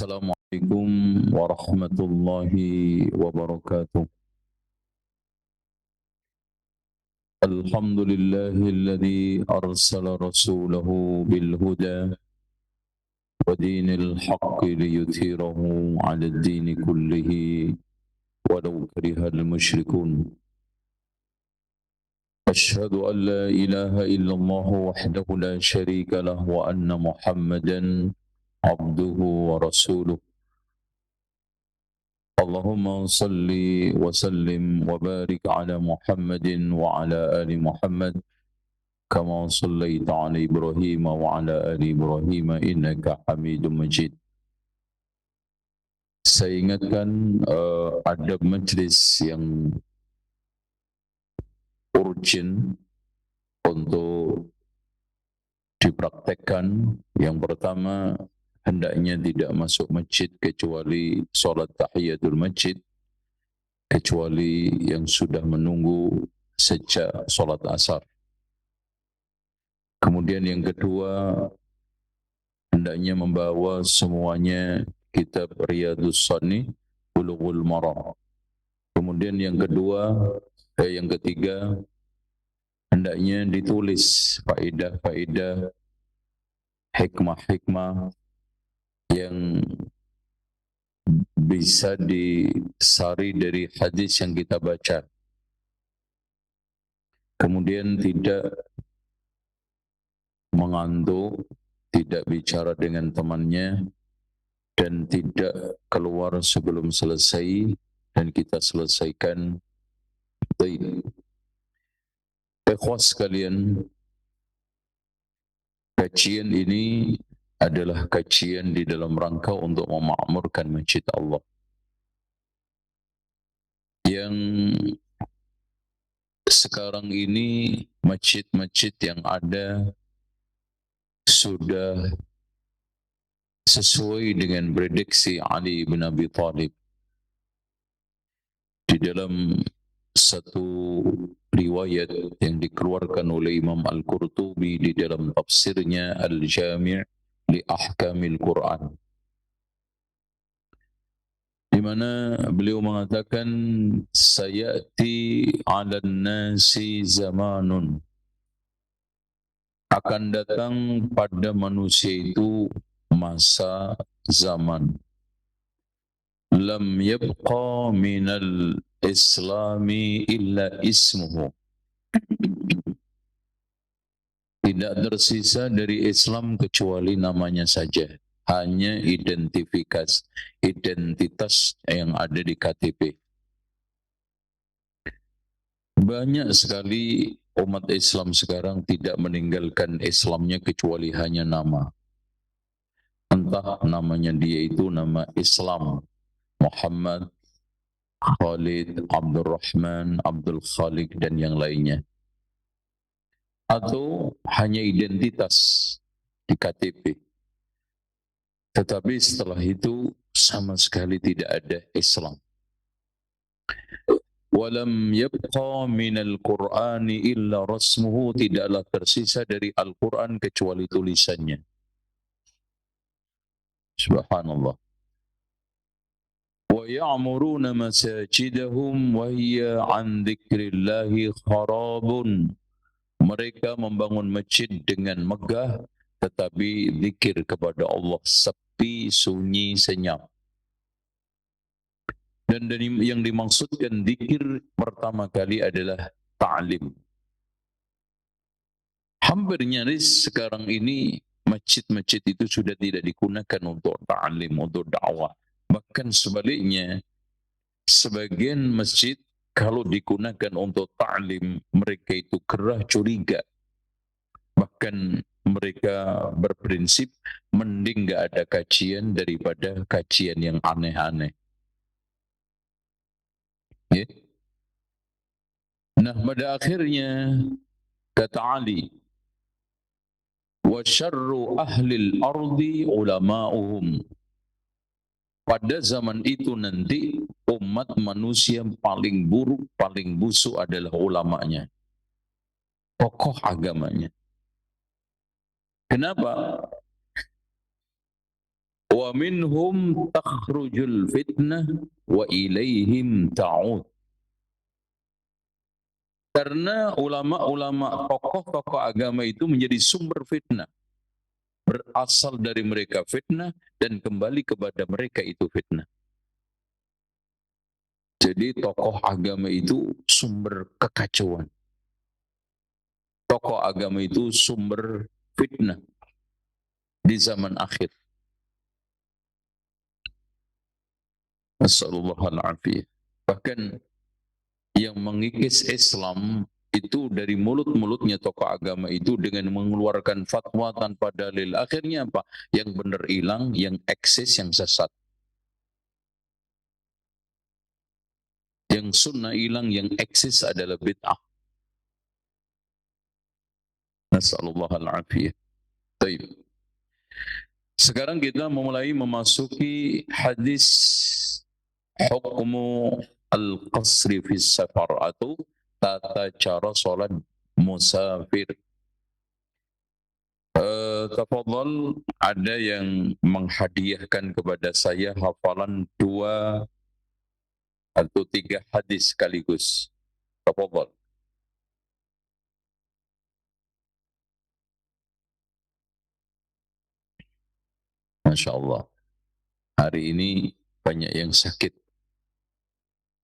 Assalamualaikum warahmatullahi wabarakatuh. Alhamdulillahilladzi arsala rasulahu bil huda wa dinil haqqi liyuthhirahu 'alad dini kullihi walau karihal musyrikun. Asyhadu an la ilaha illallah wahdahu la syarika lah wa anna Muhammadan abduhu wa rasuluh. Allahumma salli wa sallim wa barik ala Muhammadin wa ala ali Muhammad kama sallaita ala Ibrahim wa ala ali Ibrahim innaka Hamidum Majid. Saya ingatkan ada majlis yang urgent untuk dipraktekkan. Yang pertama, hendaknya tidak masuk masjid kecuali solat tahiyatul masjid, kecuali yang sudah menunggu sejak solat asar. Kemudian yang kedua, hendaknya membawa semuanya kitab Riyadhus Shalihin, Bulughul Maram. Kemudian yang ketiga, hendaknya ditulis faedah-faedah, hikmah-hikmah yang bisa disari dari hadis yang kita baca. Kemudian tidak mengantuk, tidak bicara dengan temannya, dan tidak keluar sebelum selesai, dan kita selesaikan. Ikhwas sekalian, kajian ini adalah kajian di dalam rangka untuk memakmurkan masjid Allah yang sekarang ini masjid-masjid yang ada sudah sesuai dengan prediksi Ali bin Abi Thalib. Di dalam satu riwayat yang dikeluarkan oleh Imam Al-Qurtubi di dalam tafsirnya Al-Jami' li Ahkamil Quran, di mana beliau mengatakan sayati 'alan nasi zamanun, akan datang pada manusia itu masa zaman, lam yabqa minal islami illa ismuhu, tidak tersisa dari Islam kecuali namanya saja, hanya identitas yang ada di KTP. Banyak sekali umat Islam sekarang tidak meninggalkan Islamnya kecuali hanya nama. Entah namanya dia itu nama Islam, Muhammad, Khalid, Abdurrahman, Abdul Khalik, dan yang lainnya. Atau hanya identitas di KTP. Tetapi setelah itu sama sekali tidak ada Islam. Walam yabqa minal Qur'ani illa rasmuhu, tidaklah tersisa dari Al-Quran kecuali tulisannya. Subhanallah. Wa ya'muruna masajidahum wa hiya an dzikrillahi kharabun. Mereka membangun masjid dengan megah, tetapi zikir kepada Allah sepi, sunyi, senyap. Dan dari yang dimaksudkan zikir pertama kali adalah ta'lim. Hampir nyaris sekarang ini masjid-masjid itu sudah tidak digunakan untuk ta'lim, untuk dakwah. Bahkan sebaliknya, sebagian masjid kalau digunakan untuk ta'lim, mereka itu gerah curiga. Bahkan mereka berprinsip mending gak ada kajian daripada kajian yang aneh-aneh. Ya. Nah, pada akhirnya kata Ali, wa syarru ahlil ardi ulama'uhum. Pada zaman itu nanti umat manusia paling buruk, paling busuk adalah ulamanya, tokoh agamanya. Kenapa? Wa minhum takhrujul fitnah wa ilaihim ta'ud. Karena ulama-ulama tokoh-tokoh agama itu menjadi sumber fitnah. Berasal dari mereka fitnah dan kembali kepada mereka itu fitnah. Jadi tokoh agama itu sumber kekacauan. Tokoh agama itu sumber fitnah di zaman akhir. Nasallallahu alaihi. Bahkan yang mengikis Islam itu dari mulut-mulutnya tokoh agama itu dengan mengeluarkan fatwa tanpa dalil. Akhirnya apa? Yang benar hilang, yang eksis, yang sesat. Yang sunnah hilang, yang eksis adalah bid'ah. Nasallallahu alaihi. Baik. Sekarang kita mulai memasuki hadis hukmu al-qasri fi safar atau tata cara solat musafir. Tafadhal, ada yang menghadiahkan kepada saya hafalan 2 atau 3 hadis sekaligus. Tafadhal. Masya Allah. Hari ini banyak yang sakit.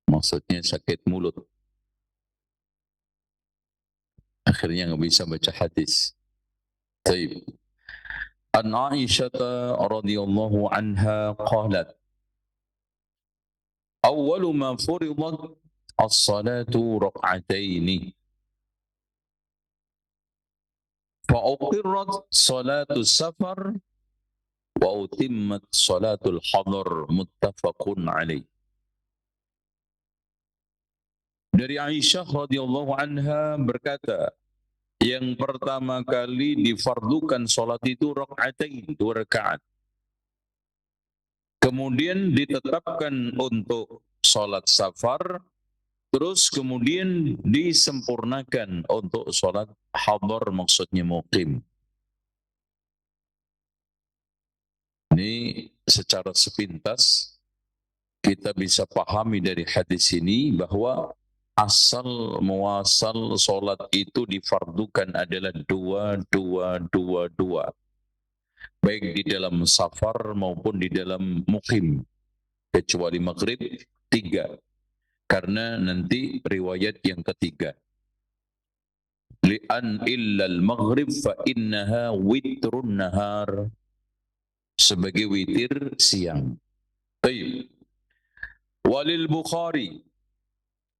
Maksudnya sakit mulut. Akhirnya nggak bisa baca hadis. Taib. An Aisyah radhiyallahu anha qalat, awwalu ma furidat as-salatu rak'ataini fa uqirrat salatu safar wa utimmat salatul hadar, muttafaqun alaih. Dari Aisyah radhiyallahu anha berkata, yang pertama kali difardukan salat itu rakaatain, 2 rakaat. Kemudian ditetapkan untuk salat safar, terus kemudian disempurnakan untuk salat hadar, maksudnya muqim. Ini secara sepintas kita bisa pahami dari hadis ini bahwa asal muasal solat itu difardukan adalah 2, 2, 2, 2. Baik di dalam safar maupun di dalam mukim. Kecuali maghrib 3. Karena nanti riwayat yang ketiga. Li'an illal maghrib fa innaha witrun nahar. Sebagai witir siang. Baik. Walil Bukhari.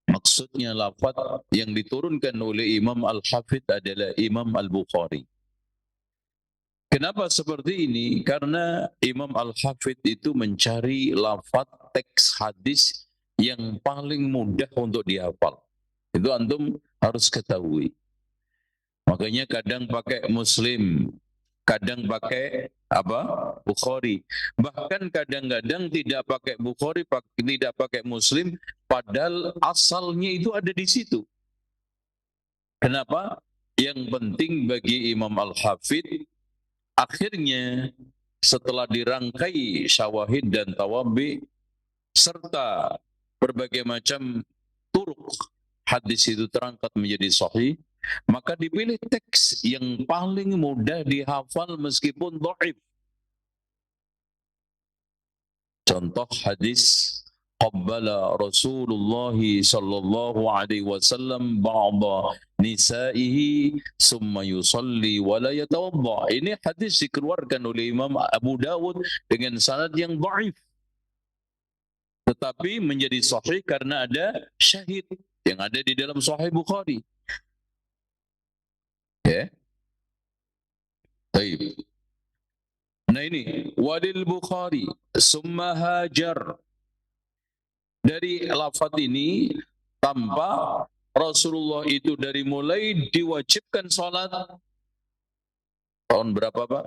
Maksudnya lafaz yang diturunkan oleh Imam Al-Hafidh adalah Imam Al-Bukhari. Kenapa seperti ini? Karena Imam Al-Hafidh itu mencari lafaz teks hadis yang paling mudah untuk dihafal. Itu antum harus ketahui. Makanya kadang pakai Muslim, kadang pakai apa? Bukhari. Bahkan kadang-kadang tidak pakai Bukhari, tidak pakai Muslim, padahal asalnya itu ada di situ. Kenapa? Yang penting bagi Imam Al-Hafidh, akhirnya setelah dirangkai syawahid dan tawabi serta berbagai macam turuk hadis itu terangkat menjadi sahih, maka dipilih teks yang paling mudah dihafal meskipun dhaif. Contoh hadis, qabbala Rasulullah sallallahu alaihi wasallam ba'da nisaihi summa yusalli wa la yatawadda. Ini hadis dikeluarkan oleh Imam Abu Dawud dengan sanad yang dhaif, tetapi menjadi sahih karena ada syahid yang ada di dalam Sahih Bukhari. Ya. Baik. Nah ini walil Bukhari summa hajar. Dari lafaz ini tanpa Rasulullah itu dari mulai diwajibkan salat tahun berapa Pak?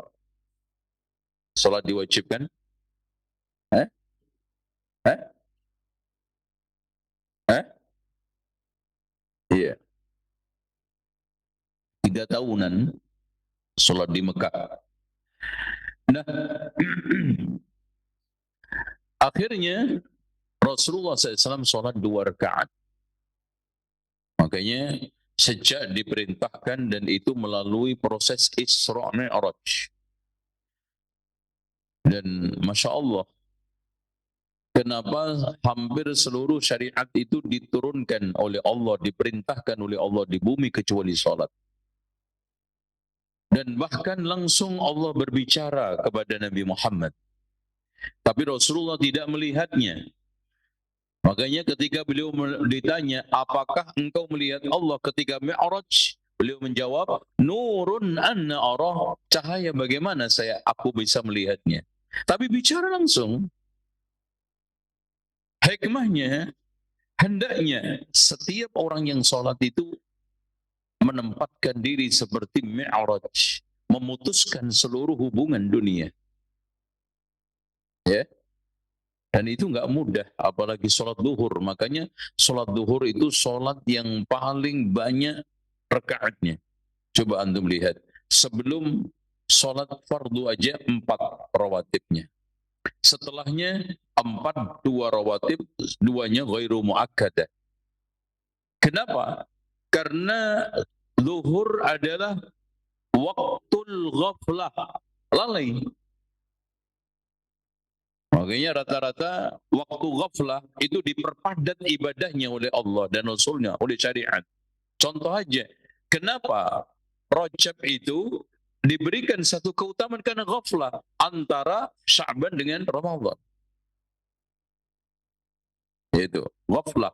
Salat diwajibkan? Eh? Eh? Eh? Iya. 3 tahunan salat di Mekah. Nah, Akhirnya Rasulullah SAW sholat 2 rakaat. Makanya sejak diperintahkan dan itu melalui proses Isra Mi'raj. Dan Masya Allah, kenapa hampir seluruh syariat itu diturunkan oleh Allah, diperintahkan oleh Allah di bumi kecuali sholat. Dan bahkan langsung Allah berbicara kepada Nabi Muhammad. Tapi Rasulullah tidak melihatnya. Makanya ketika beliau ditanya, apakah engkau melihat Allah ketika Mi'raj? Beliau menjawab, nurun anna arah, cahaya bagaimana aku bisa melihatnya. Tapi bicara langsung. Hikmahnya, hendaknya setiap orang yang sholat itu menempatkan diri seperti Mi'raj, memutuskan seluruh hubungan dunia. Ya. Dan itu nggak mudah, apalagi sholat duhur. Makanya sholat duhur itu sholat yang paling banyak rakaatnya. Coba antum lihat, sebelum sholat fardu aja 4 rawatibnya. Setelahnya 4, 2 rawatib, 2-nya ghairu muakkadah. Kenapa? Karena duhur adalah waktul ghaflah, lalai. Makanya rata-rata waktu ghaflah itu diperpadat ibadahnya oleh Allah dan Rasulnya, oleh syariat. Contoh aja, kenapa Rajab itu diberikan satu keutamaan karena ghaflah antara Sya'ban dengan Ramadan. Yaitu ghaflah.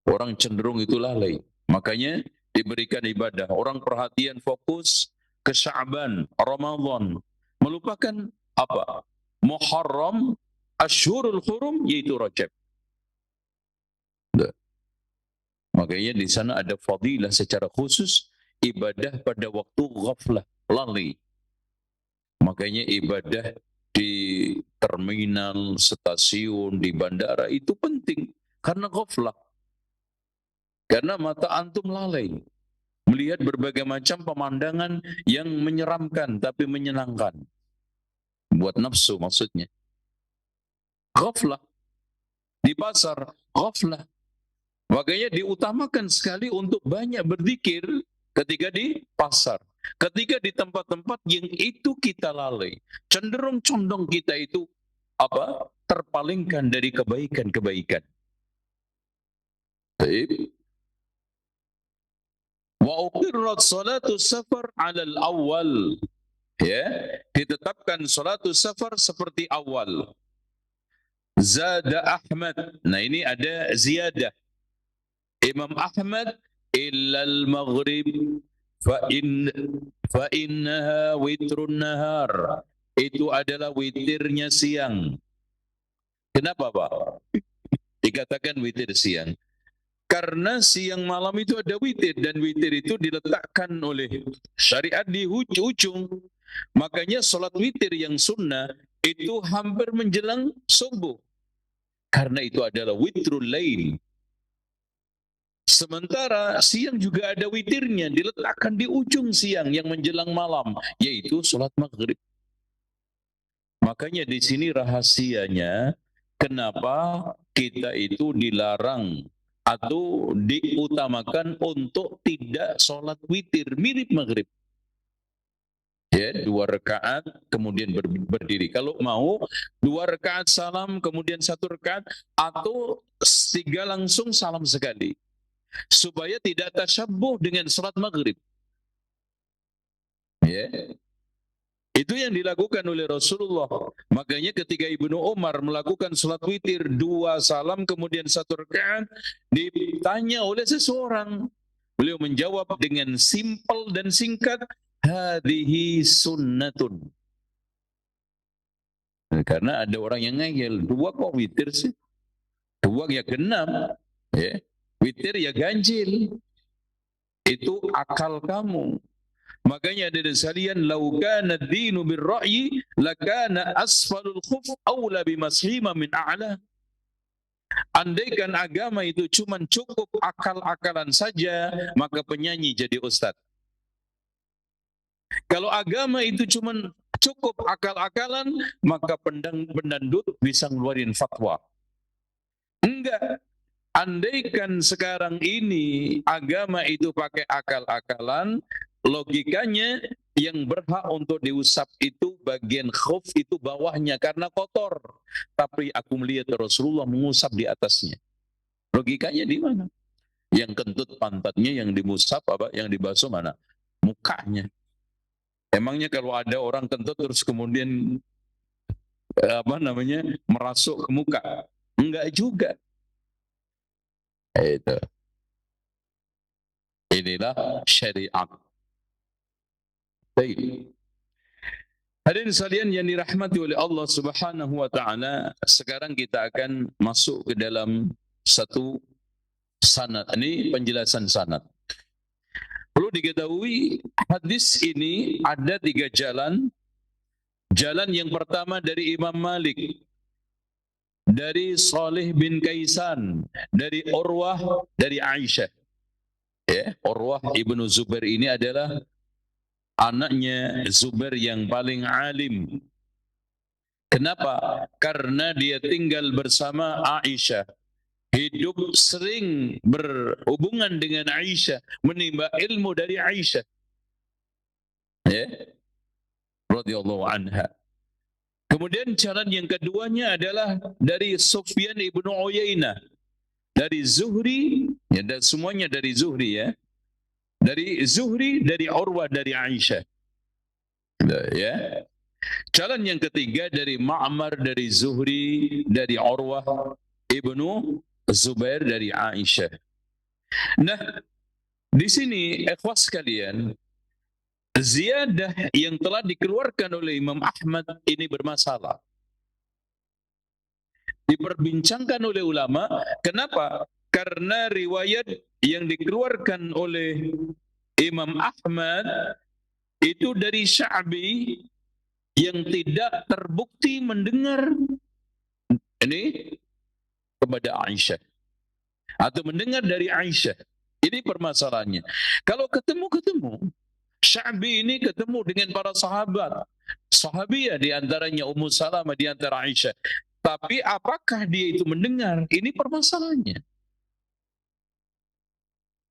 Orang cenderung itu lalai. Makanya diberikan ibadah. Orang perhatian fokus ke Sya'ban, Ramadan. Melupakan apa? Muharram, Ashhurul Hurum, yaitu Rajab. Makanya di sana ada fadilah secara khusus ibadah pada waktu ghaflah, lalai. Makanya ibadah di terminal, stasiun, di bandara itu penting karena ghaflah. Karena mata antum lalai melihat berbagai macam pemandangan yang menyeramkan tapi menyenangkan. Buat nafsu maksudnya. Ghaflah. Di pasar, ghaflah. Makanya diutamakan sekali untuk banyak berzikir ketika di pasar. Ketika di tempat-tempat yang itu kita lalai. Cenderung condong kita itu terpalingkan dari kebaikan-kebaikan. Baik. Wa uqirrat salatu safar 'alal awal. Ya, ditetapkan salatus safar seperti awal. Zada Ahmad. Nah, ini ada ziyadah. Imam Ahmad illal maghrib fa innaha witrun nahar. Itu adalah witirnya siang. Kenapa, Pak? Dikatakan witir siang. Karena siang malam itu ada witir, dan witir itu diletakkan oleh syariat di ujung. Makanya sholat witir yang sunnah itu hampir menjelang subuh. Karena itu adalah witrul lail. Sementara siang juga ada witirnya, diletakkan di ujung siang yang menjelang malam, yaitu sholat maghrib. Makanya di sini rahasianya, kenapa kita itu dilarang atau diutamakan untuk tidak sholat witir mirip maghrib. Ya, 2 rakaat kemudian berdiri. Kalau mau 2 rakaat salam kemudian 1 rakaat, atau 3 langsung salam sekali, supaya tidak tasyabbuh dengan sholat maghrib. Ya, itu yang dilakukan oleh Rasulullah. Makanya ketika Ibnu Umar melakukan sholat witir 2 salam kemudian 1 rakaat, ditanya oleh seseorang, beliau menjawab dengan simpel dan singkat, hadhihi sunnatun. Karena ada orang yang ngeyel, 2 kok witir sih? 2 ya genap, ya. Witir ya ganjil. Itu akal kamu. Makanya ada sekalian, lau kana ad-dinu bir-ra'yi lakana asfalul khuf aula bimasghima min a'la. Andaikan agama itu cuma cukup akal-akalan saja, maka penyanyi jadi ustaz. Kalau agama itu cuma cukup akal-akalan, maka pendandut bisa ngeluarin fatwa. Enggak. Andaikan sekarang ini agama itu pakai akal-akalan, logikanya yang berhak untuk diusap itu bagian khuf itu bawahnya karena kotor. Tapi aku melihat Rasulullah mengusap di atasnya. Logikanya di mana? Yang kentut pantatnya, yang dimusap apa? Yang dibasuh mana? Mukanya. Emangnya kalau ada orang kentut terus kemudian merasuk ke muka? Enggak juga. Itu. Inilah syariat. Baik. Hadirin sekalian yang dirahmati oleh Allah Subhanahu wa taala, sekarang kita akan masuk ke dalam satu sanad. Ini penjelasan sanad. Perlu diketahui hadis ini ada 3 jalan. Jalan yang pertama dari Imam Malik, dari Salih bin Kaisan, dari Urwah, dari Aisyah. Ya, Urwah ibnu Zubair ini adalah anaknya Zubair yang paling alim. Kenapa? Karena dia tinggal bersama Aisyah. Hidup sering berhubungan dengan Aisyah, menimba ilmu dari Aisyah. Ya. Radhiyallahu anha. Kemudian jalan yang keduanya adalah dari Sufyan ibnu Uyainah, dari Zuhri, ya, dan semuanya dari Zuhri ya. Dari Zuhri, dari Urwah, dari Aisyah. Ya. Jalan yang ketiga dari Ma'mar, dari Zuhri, dari Urwah ibnu Zubair, dari Aisyah. Nah, di sini ikhwas sekalian, ziyadah yang telah dikeluarkan oleh Imam Ahmad ini bermasalah. Diperbincangkan oleh ulama. Kenapa? Karena riwayat yang dikeluarkan oleh Imam Ahmad itu dari Sya'bi yang tidak terbukti mendengar ini kepada Aisyah atau mendengar dari Aisyah. Ini permasalahannya. Kalau ketemu Sya'bi ini ketemu dengan para sahabat, sahabiyah di antaranya Ummu Salamah, di antara Aisyah. Tapi apakah dia itu mendengar? Ini permasalahannya.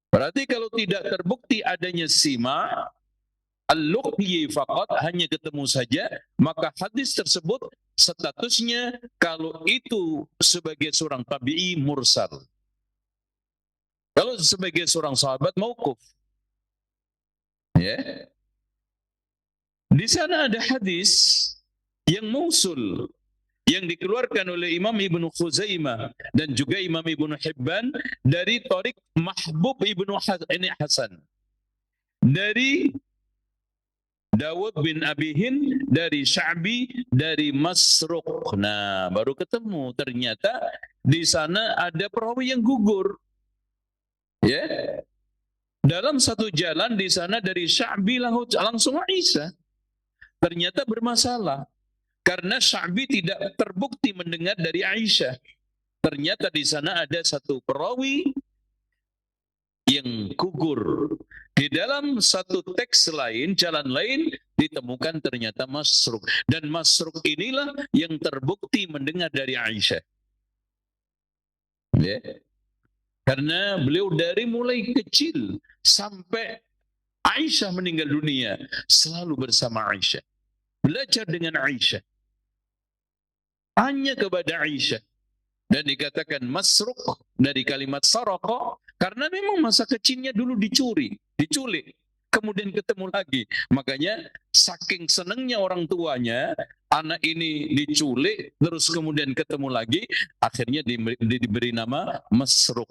Berarti kalau tidak terbukti adanya sima, al-luqyi faqat, hanya ketemu saja, maka hadis tersebut statusnya kalau itu sebagai seorang tabi'i mursal. Kalau sebagai seorang sahabat mauquf. Ya. Di sana ada hadis yang mausul yang dikeluarkan oleh Imam Ibnu Khuzaimah dan juga Imam Ibnu Hibban dari Tariq Mahbub Ibnu Hasan, dari Dawud bin Abi Hind, dari Sya'bi, dari Masruq. Nah, baru ketemu. Ternyata di sana ada perawi yang gugur. Ya. Dalam satu jalan di sana dari Sya'bi langsung Aisyah. Ternyata bermasalah. Karena Sya'bi tidak terbukti mendengar dari Aisyah. Ternyata di sana ada satu perawi yang gugur. Di dalam satu teks lain, jalan lain, ditemukan ternyata Masruq. Dan Masruq inilah yang terbukti mendengar dari Aisyah. Ya. Karena beliau dari mulai kecil sampai Aisyah meninggal dunia selalu bersama Aisyah. Belajar dengan Aisyah. Hanya kepada Aisyah. Dan dikatakan Masruq dari kalimat saraqa karena memang masa kecilnya dulu diculik, kemudian ketemu lagi. Makanya saking senangnya orang tuanya, anak ini diculik terus kemudian ketemu lagi, akhirnya diberi nama Masruq.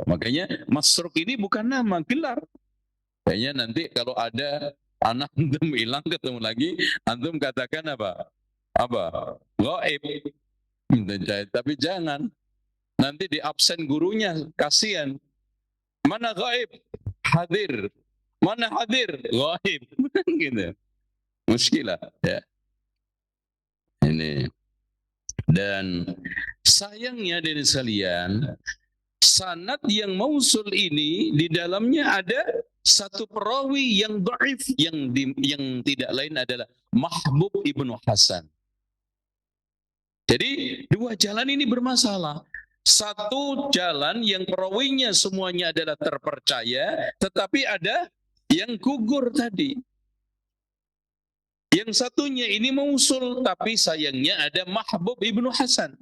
Makanya Masruq ini bukan nama, gelar. Kayaknya nanti kalau ada anak antum hilang ketemu lagi, antum katakan apa? Gaib. Tapi jangan. Nanti di absen gurunya, kasihan. Mana gaib? Hadir. Mana hadir? Gaib. Gitu. Muskilah. Ya. Ini. Dan sayangnya dari sekalian, sanad yang mausul ini di dalamnya ada satu perawi yang dhaif yang tidak lain adalah Mahbub ibnu Hasan. Jadi dua jalan ini bermasalah. Satu jalan yang perawinya semuanya adalah terpercaya, tetapi ada yang gugur tadi. Yang satunya ini mausul, tapi sayangnya ada Mahbub ibnu Hasan.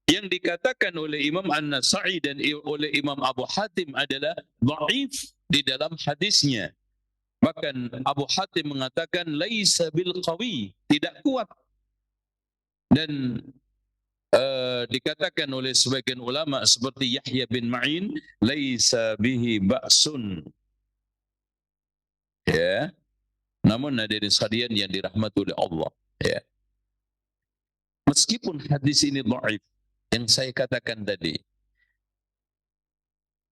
Yang dikatakan oleh Imam An-Nasa'i dan oleh Imam Abu Hatim adalah dhaif di dalam hadisnya. Bahkan Abu Hatim mengatakan laisa bil qawi, tidak kuat. Dan dikatakan oleh sebagian ulama seperti Yahya bin Ma'in laisa bihi ba'sun. Ya. Namun hadirin sekalian yang dirahmati oleh Allah, ya. Meskipun hadis ini dhaif, yang saya katakan tadi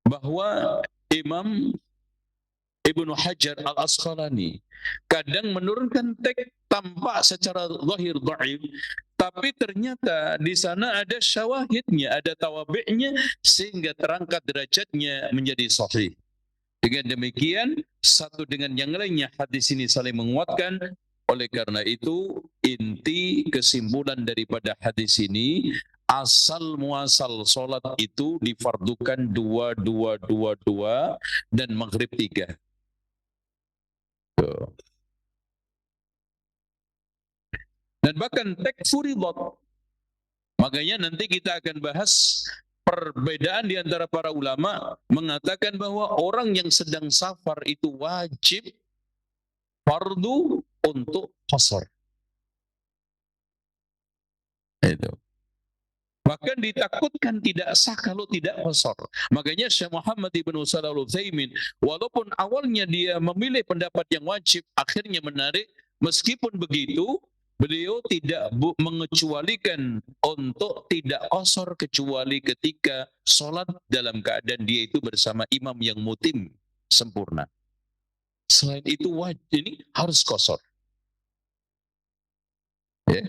bahwa Imam Ibnu Hajar Al-Asqalani kadang menurunkan teks tampak secara zahir dhaif, tapi ternyata di sana ada syawahidnya, ada tawabi'nya sehingga terangkat derajatnya menjadi sahih. Dengan demikian satu dengan yang lainnya hadis ini saling menguatkan. Oleh karena itu inti kesimpulan daripada hadis ini, asal muasal solat itu difardukan 2 dan maghrib 3. Dan bahkan teks furidat. Makanya nanti kita akan bahas perbedaan di antara para ulama mengatakan bahwa orang yang sedang safar itu wajib fardu untuk qasar. Itu. Bahkan ditakutkan tidak sah kalau tidak qasar. Makanya Syekh Muhammad ibn Shalih Al-Utsaimin walaupun awalnya dia memilih pendapat yang wajib, akhirnya menarik. Meskipun begitu, beliau tidak mengecualikan untuk tidak qasar kecuali ketika sholat dalam keadaan dia itu bersama imam yang mutim sempurna. Selain itu wajib ini harus qasar. Ya.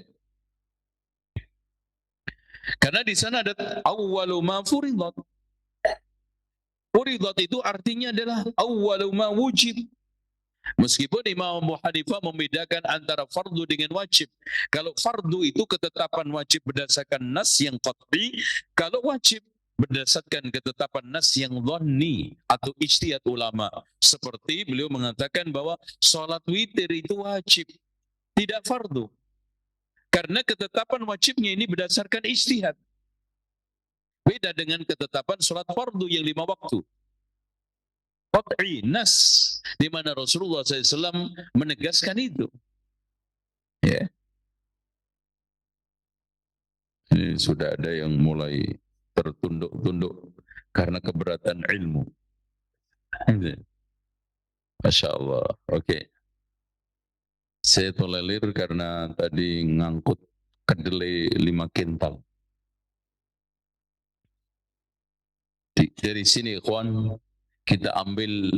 Karena di sana ada awwalu ma furidat. Furidat itu artinya adalah awwalu ma wujib. Meskipun Imam Abu Hanifah membedakan antara fardu dengan wajib. Kalau fardu itu ketetapan wajib berdasarkan nas yang qat'i, kalau wajib berdasarkan ketetapan nas yang dhanni atau ijtihad ulama. Seperti beliau mengatakan bahwa sholat witir itu wajib, tidak fardu. Karena ketetapan wajibnya ini berdasarkan ijtihad. Beda dengan ketetapan sholat fardu yang 5 waktu. Qat'i, nas, di mana Rasulullah SAW menegaskan itu. Ya. Ini sudah ada yang mulai tertunduk-tunduk karena keberatan ilmu. Masya Allah. Oke. Saya tolerir karena tadi ngangkut kedelai 5 kintal. Dari sini, ikhwan, kita ambil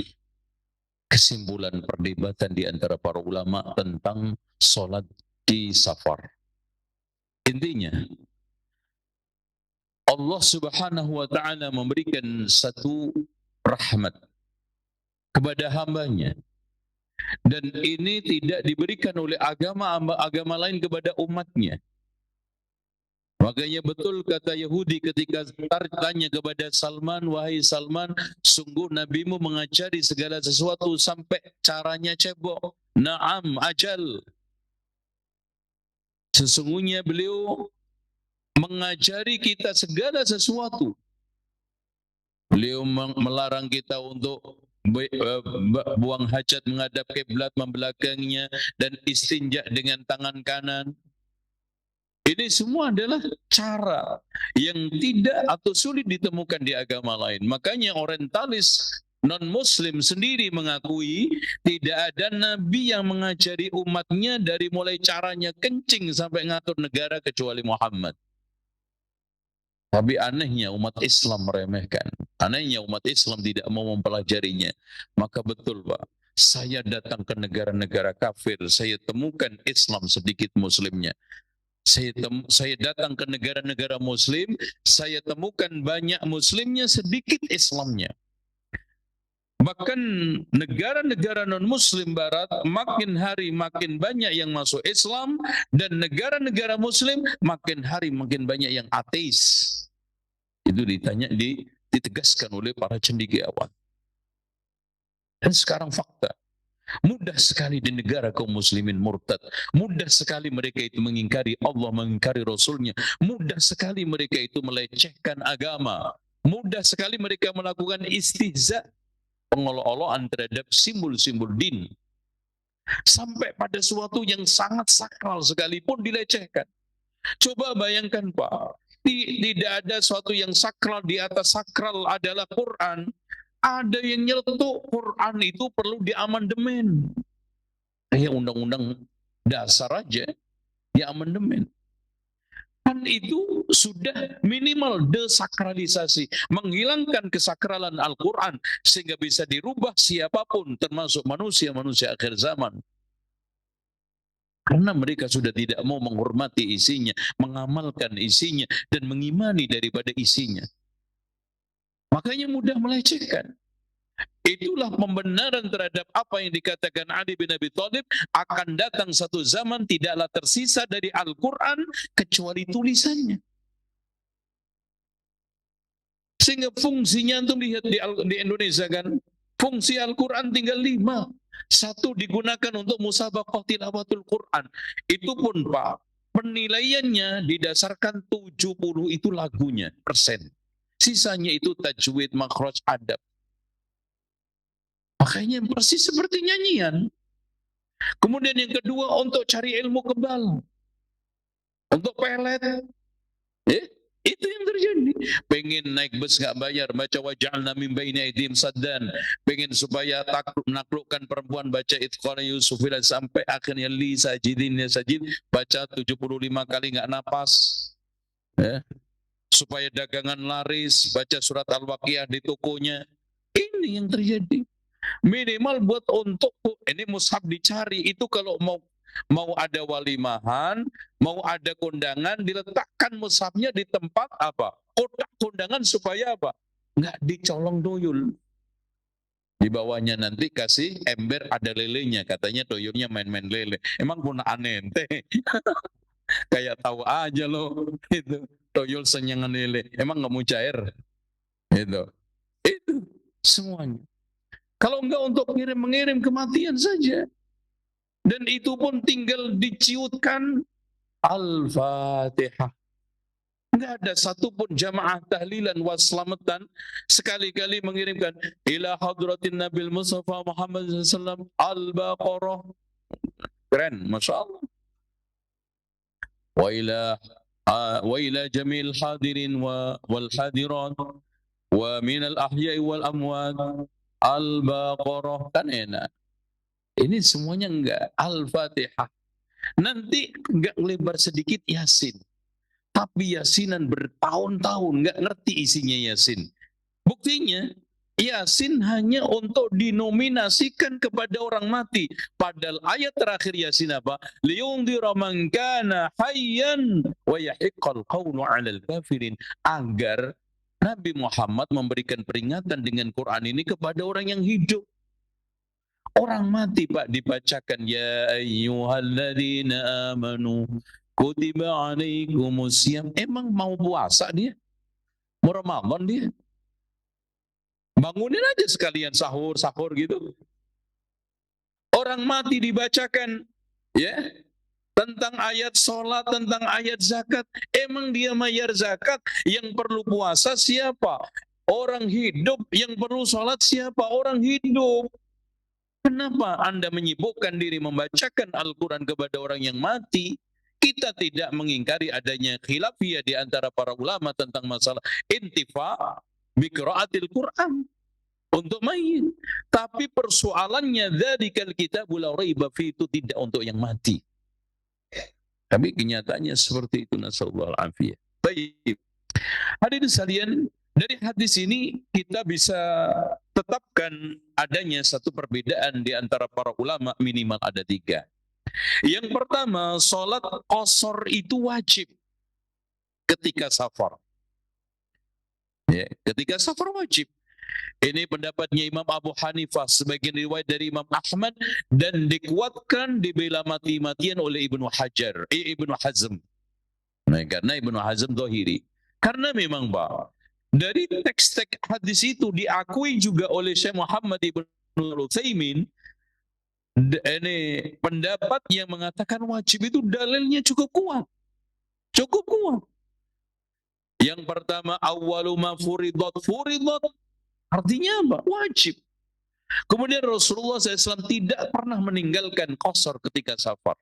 kesimpulan perdebatan di antara para ulama tentang sholat di safar. Intinya, Allah Subhanahu wa ta'ala memberikan satu rahmat kepada hambanya. Dan ini tidak diberikan oleh agama lain kepada umatnya. Makanya betul kata Yahudi ketika tanya kepada Salman, wahai Salman, sungguh nabimu mengajari segala sesuatu sampai caranya cebok. Naam, ajal. Sesungguhnya beliau mengajari kita segala sesuatu. Beliau melarang kita untuk buang hajat menghadap kiblat membelakangnya dan istinja dengan tangan kanan. Ini semua adalah cara yang tidak atau sulit ditemukan di agama lain. Makanya orientalis non-muslim sendiri mengakui tidak ada nabi yang mengajari umatnya dari mulai caranya kencing sampai ngatur negara kecuali Muhammad. Tapi anehnya umat Islam meremehkan. Anehnya umat Islam tidak mau mempelajarinya. Maka betul Pak, saya datang ke negara-negara kafir, saya temukan Islam sedikit muslimnya. Saya datang ke negara-negara muslim, saya temukan banyak muslimnya, sedikit Islamnya. Bahkan negara-negara non-muslim barat makin hari makin banyak yang masuk Islam, dan negara-negara muslim makin hari makin banyak yang ateis. Itu ditegaskan oleh para cendekiawan. Dan sekarang fakta, mudah sekali di negara kaum muslimin murtad, mudah sekali mereka itu mengingkari Allah, mengingkari Rasulnya, mudah sekali mereka itu melecehkan agama, mudah sekali mereka melakukan istihza, pengolok-olokan terhadap simbol-simbol din, sampai pada suatu yang sangat sakral sekalipun dilecehkan. Coba bayangkan Pak, tidak ada suatu yang sakral di atas sakral adalah Quran. Ada yang nyeletuk Quran itu perlu diamandemen. Kayak undang-undang dasar aja diamandemen. Kan itu sudah minimal desakralisasi, menghilangkan kesakralan Al-Quran sehingga bisa dirubah siapapun, termasuk manusia-manusia akhir zaman. Karena mereka sudah tidak mau menghormati isinya, mengamalkan isinya, dan mengimani daripada isinya. Makanya mudah melecehkan. Itulah pembenaran terhadap apa yang dikatakan Ali bin Abi Thalib, akan datang satu zaman tidaklah tersisa dari Al-Quran kecuali tulisannya. Sehingga fungsinya antum lihat di Indonesia kan, fungsi Al-Quran tinggal 5. Satu digunakan untuk musabaqah tilawatul Quran. Itu pun Pak, penilaiannya didasarkan 70 itu lagunya, persen. Sisanya itu tajwid, makhraj, adab. Makanya persis seperti nyanyian. Kemudian yang kedua, untuk cari ilmu kebal, untuk pelet, itu yang terjadi. Pengen naik bus nggak bayar, baca waj'alna min baini aydihim saddan. Pengen supaya menaklukkan perempuan, baca itqana Yusufil, sampai akhirnya li sajidin ya sajid, baca 75 kali nggak napas. Ya. Supaya dagangan laris, baca surat Al-Waqiah di tokonya. Ini yang terjadi. Minimal buat untuk ini mushaf dicari itu, kalau mau ada walimahan, mau ada kondangan, diletakkan mushafnya di tempat apa? Kotak kondangan, supaya apa? Nggak dicolong doyul. Di bawahnya nanti kasih ember ada lelenya, katanya doyulnya main-main lele. Emang pun aneh teh. Kayak tahu aja loh itu doyul senyangan lele. Emang nggak mau cair? Itu semuanya. Kalau enggak untuk mengirim kematian saja. Dan itu pun tinggal diciutkan Al-Fatihah. Enggak ada satupun jamaah tahlilan waslamatan sekali-kali mengirimkan ila hadratin Nabil Mustafa Muhammad SAW Al-Baqarah. Keren, Masya Allah. Wa ila jamil hadirin wal hadirat wa minal ahya'i wal amwat Al-Baqarah. Kan enak. Ini semuanya enggak. Al-Fatihah. Nanti enggak lebar sedikit Yasin. Tapi Yasinan bertahun-tahun enggak ngerti isinya Yasin. Buktinya Yasin hanya untuk dinominasikan kepada orang mati. Padahal ayat terakhir Yasin apa? Liyundhira man kana hayyan wa yahiqqal qawlu 'alal kafirin. Agar Nabi Muhammad memberikan peringatan dengan Quran ini kepada orang yang hidup. Orang mati Pak dibacakan ya ayyuhalladzina amanu kutiba alaikumusiyam. Emang mau puasa dia? Mau Ramadan dia? Bangunin aja sekalian sahur gitu. Orang mati dibacakan ya tentang ayat sholat, tentang ayat zakat. Emang dia bayar zakat, yang perlu puasa siapa? Orang hidup. Yang perlu sholat siapa? Orang hidup. Kenapa Anda menyibukkan diri membacakan Al-Quran kepada orang yang mati? Kita tidak mengingkari adanya khilafiyah di antara para ulama tentang masalah intifa biqiraatil Quran untuk mayit. Tapi persoalannya dzalikal kitabul la raiba fi, itu tidak untuk yang mati. Tapi kenyataannya seperti itu, nasallallahu alaihi. Baik. Hadirin sekalian, dari hadis ini kita bisa tetapkan adanya satu perbedaan di antara para ulama, minimal ada 3. Yang pertama, sholat qasar itu wajib ketika safar. Ya, ketika safar wajib. Ini pendapatnya Imam Abu Hanifah, sebagian riwayat dari Imam Ahmad, dan dikuatkan, dibela mati-matian oleh Ibnu Hazm. Nah, karena Ibnu Hazm Zahiri. Karena memang Pak, dari teks-teks hadis itu diakui juga oleh Syekh Muhammad Ibnu Utsaimin, ini pendapat yang mengatakan wajib itu dalilnya cukup kuat. Cukup kuat. Yang pertama, awwalu ma furidat, artinya apa? Wajib. Kemudian Rasulullah SAW tidak pernah meninggalkan qasar ketika safar.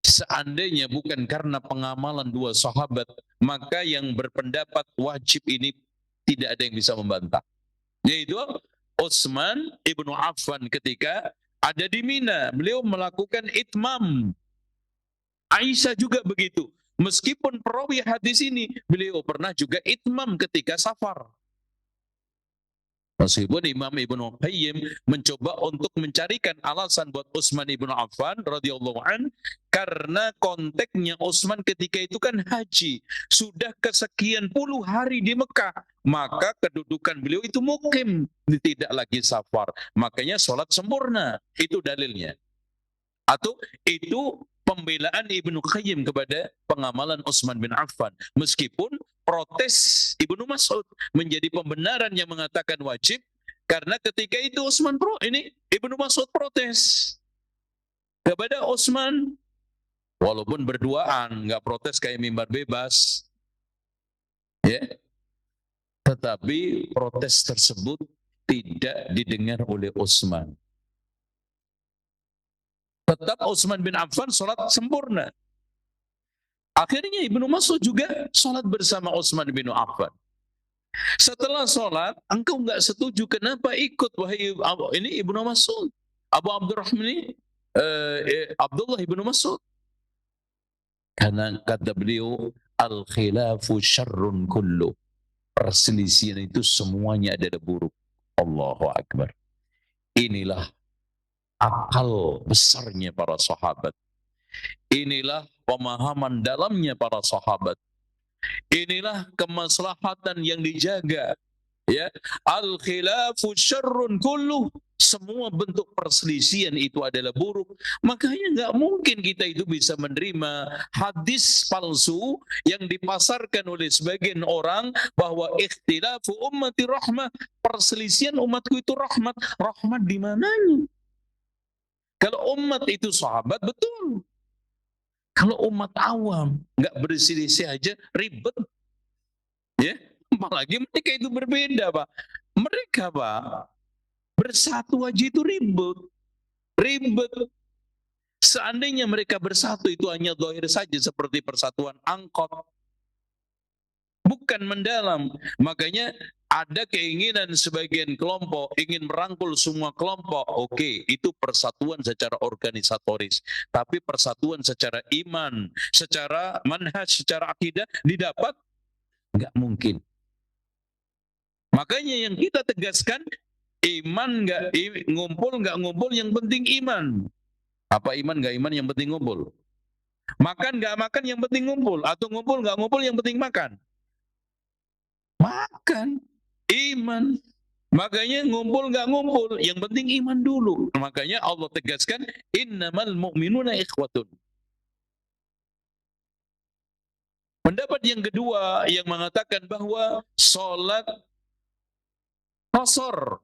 Seandainya bukan karena pengamalan dua sahabat, maka yang berpendapat wajib ini tidak ada yang bisa membantah. Yaitu Utsman ibnu Affan ketika ada di Mina, beliau melakukan itmam. Aisyah juga begitu. Meskipun perawi hadis ini, beliau pernah juga itmam ketika safar. Meskipun Imam Ibnu Qayyim mencoba untuk mencarikan alasan buat Utsman ibnu Affan radhiyallahu an, karena konteksnya Utsman ketika itu kan haji, sudah kesekian puluh hari di Mekah, maka kedudukan beliau itu mukim, tidak lagi safar, makanya sholat sempurna. Itu dalilnya. Atau itu pembelaan Ibnu Qayyim kepada pengamalan Utsman bin Affan, meskipun protes Ibnu Mas'ud menjadi pembenaran yang mengatakan wajib, karena ketika itu Ibnu Mas'ud protes kepada Utsman, walaupun berduaan, nggak protes kayak mimbar bebas, ya, tetapi protes tersebut tidak didengar oleh Utsman. Tetap Utsman bin Affan sholat sempurna. Akhirnya Ibnu Mas'ud juga sholat bersama Utsman bin Affan. Setelah sholat, engkau nggak setuju, kenapa ikut wahai ini Ibnu Mas'ud? Abu Abdurrahman ini Abdullah Ibnu Mas'ud. Karena kata beliau, al-khilafu syarrun kullu. Perselisihan itu semuanya adalah buruk. Allahu Akbar. Inilah akal besarnya para sahabat. Inilah pemahaman dalamnya para sahabat. Inilah kemaslahatan yang dijaga. Ya, al-khilafu syarrun kullu. Semua bentuk perselisihan itu adalah buruk. Makanya nggak mungkin kita itu bisa menerima hadis palsu yang dipasarkan oleh sebagian orang bahwa ikhtilafu ummati rahmah, perselisihan umatku itu rahmat. Rahmat di mananya? Kalau umat itu sahabat, betul. Kalau umat awam nggak berselisih aja ribet, ya. Apalagi mereka itu berbeda, Pak. Mereka, Pak, bersatu aja itu ribet. Seandainya mereka bersatu itu hanya zahir saja seperti persatuan angkot, bukan mendalam. Makanya ada keinginan sebagian kelompok ingin merangkul semua kelompok. Oke, itu persatuan secara organisatoris. Tapi persatuan secara iman, secara manhaj, secara akidah didapat? Nggak mungkin. Makanya yang kita tegaskan, iman nggak ngumpul, yang penting iman. Apa iman nggak iman, yang penting ngumpul. Makan nggak makan, yang penting ngumpul. Atau ngumpul nggak ngumpul, yang penting makan. Makan, iman. Makanya ngumpul nggak ngumpul, yang penting iman dulu. Makanya Allah tegaskan, innamal mu'minuna ikhwatun. Pendapat yang kedua yang mengatakan bahwa sholat qasar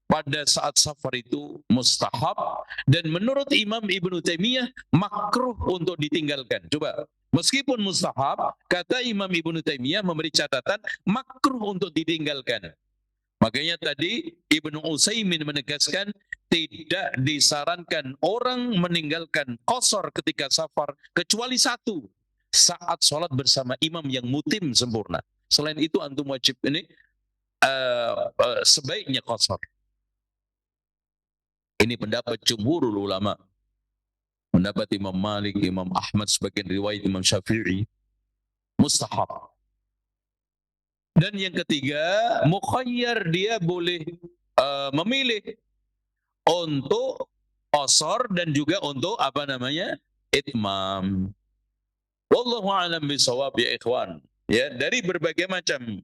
pada saat safar itu mustahab, dan menurut Imam Ibnu Taimiyah makruh untuk ditinggalkan. Coba, meskipun mustahab, kata Imam Ibnu Taimiyah memberi catatan makruh untuk ditinggalkan. Makanya tadi Ibnu Utsaimin menegaskan tidak disarankan orang meninggalkan qasar ketika safar kecuali satu, saat sholat bersama imam yang mutim sempurna. Selain itu antum wajib ini sebaiknya qasar. Ini pendapat jumhurul ulama. Pendapat Imam Malik, Imam Ahmad, sebagian riwayat Imam Syafi'i, mustahab. Dan yang ketiga, mukhayyar, dia boleh memilih untuk qasar dan juga untuk itmam. Wallahu a'lam bishawab ya ikhwan. Ya, dari berbagai macam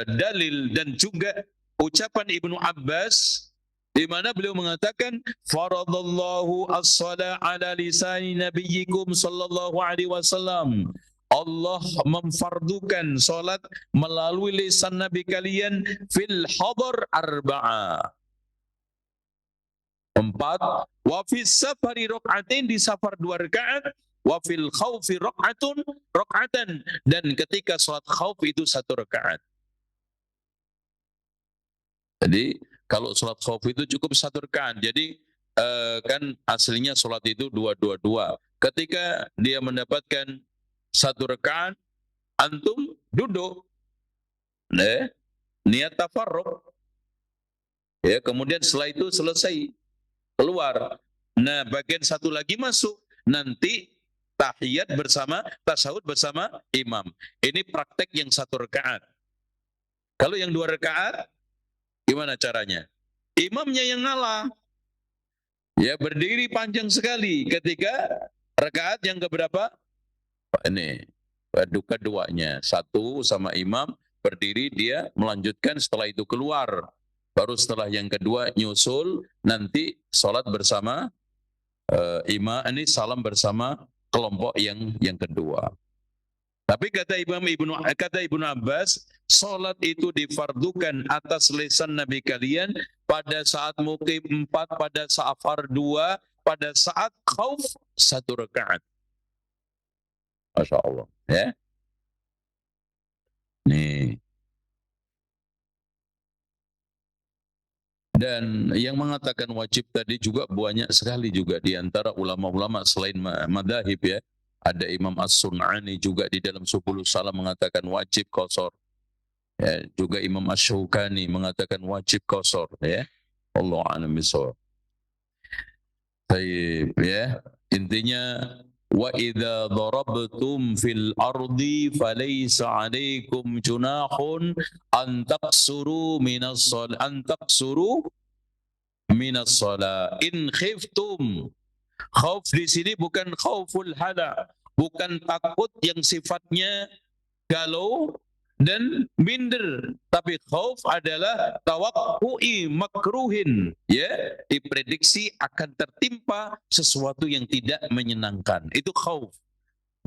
dalil dan juga ucapan Ibnu Abbas di mana beliau mengatakan faradallahu as-shala ala lisani nabiyyikum sallallahu alaihi wasallam. Allah memfardukan salat melalui lisan nabi kalian fil hadar arba'a. 4, wa fis safari raka'atain, di safar 2 rakaat, wa fil khaufi raka'atan, dan ketika salat khauf itu 1 rakaat. Jadi kalau sholat khauf itu cukup 1 rakaat. Jadi kan aslinya sholat itu 2-2-2. Ketika dia mendapatkan 1 rakaat, antum duduk, niat tafarruq, ya, kemudian setelah itu selesai, keluar. Nah, bagian satu lagi masuk, nanti tahiyat bersama, tasyahud bersama imam. Ini praktek yang 1 rakaat. Kalau yang 2 rakaat, gimana caranya? Imamnya yang ngalah. Ya, berdiri panjang sekali ketika rakaat yang keberapa? Ini keduanya. 1 sama imam berdiri, dia melanjutkan, setelah itu keluar. Baru setelah yang kedua nyusul, nanti sholat bersama imam, ini salam bersama kelompok yang kedua. Tapi kata Ibnu Abbas, salat itu difardukan atas lisan Nabi kalian pada saat muqim 4, pada safar 2, pada saat khauf 1 rakaat. Masya Allah, ya. Nih. Dan yang mengatakan wajib tadi juga banyak sekali juga di antara ulama-ulama selain madzhab, ya. Ada Imam As-Sun'ani juga di dalam Subulus Salam mengatakan wajib qashar. Ya, juga Imam Asy-Syaukani mengatakan wajib qashar, ya. Allahu a'lam bishawab. Baik, ya. Intinya wa idza darabtum fil ardi falaysa 'alaikum junahun an taqsuru minas shalah in khiftum. Khauf di sini bukan khauful hala, bukan takut yang sifatnya galau dan minder, tapi khauf adalah tawaqqu'i makruhin, ya, diprediksi akan tertimpa sesuatu yang tidak menyenangkan. Itu khauf.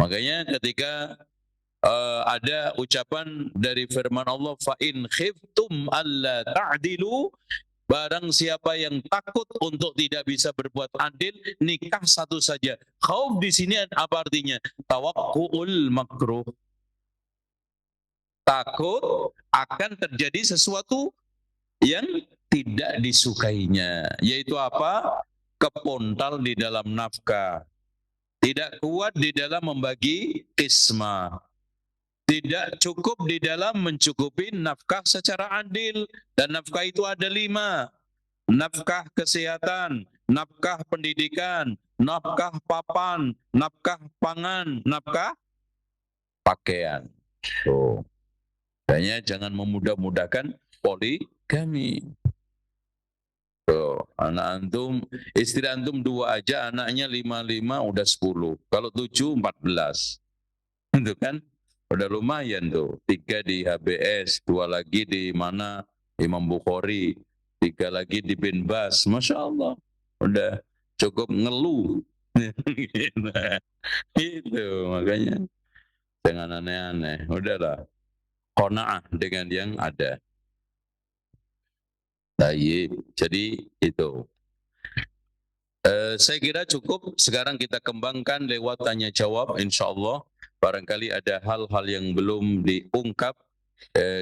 Makanya ketika ada ucapan dari firman Allah, fa in khiftum alla ta'dilu, barang siapa yang takut untuk tidak bisa berbuat adil, nikah 1 saja. Khauf di sini apa artinya? Tawaqqu'ul makruh. Takut akan terjadi sesuatu yang tidak disukainya. Yaitu apa? Kepontal di dalam nafkah. Tidak kuat di dalam membagi qismah. Tidak cukup di dalam mencukupi nafkah secara adil. Dan nafkah itu ada 5. Nafkah kesehatan, nafkah pendidikan, nafkah papan, nafkah pangan, nafkah pakaian. So, makanya jangan memudah-mudahkan poligami. So, anak antum, istri antum 2 aja, anaknya 5 udah 10. Kalau 7, 14. Itu kan? Udah lumayan tuh. 3 di HBS, 2 lagi di mana? Imam Bukhari, 3 lagi di Bin Bas. Masya Allah. Udah cukup ngeluh. Itu makanya. Jangan aneh-aneh. Udahlah. Qanaah dengan yang ada. Baik. Jadi itu. Saya kira cukup. Sekarang kita kembangkan lewat tanya jawab. Insya Allah. Barangkali ada hal-hal yang belum diungkap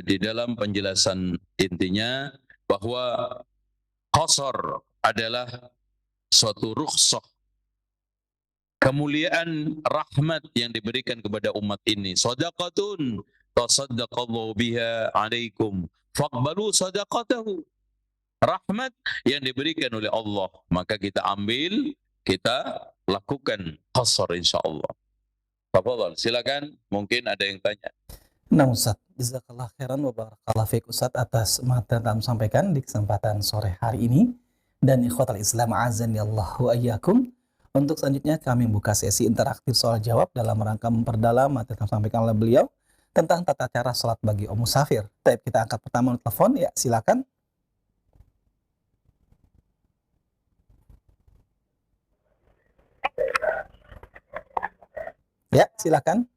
di dalam penjelasan intinya, bahwa qashar adalah suatu rukhsah, kemuliaan, rahmat yang diberikan kepada umat ini. Shadaqatun tasaddaqallahu biha alaikum faqbalu sadaqatahu. Rahmat yang diberikan oleh Allah, maka kita ambil, kita lakukan qashar insyaallah. Tafadhal, silakan, mungkin ada yang tanya. Nah Ustaz, jazakallah khairan wa barakallahu fiik Ustaz atas materi yang sampaikan di kesempatan sore hari ini. Dan ikhwatal Islam azani Allah wa iyyakum. Untuk selanjutnya kami buka sesi interaktif soal jawab dalam rangka memperdalam materi yang disampaikan oleh beliau. tentang tata cara sholat bagi Om Musafir. Baik, kita angkat pertama telepon, ya silakan. Ya, silakan.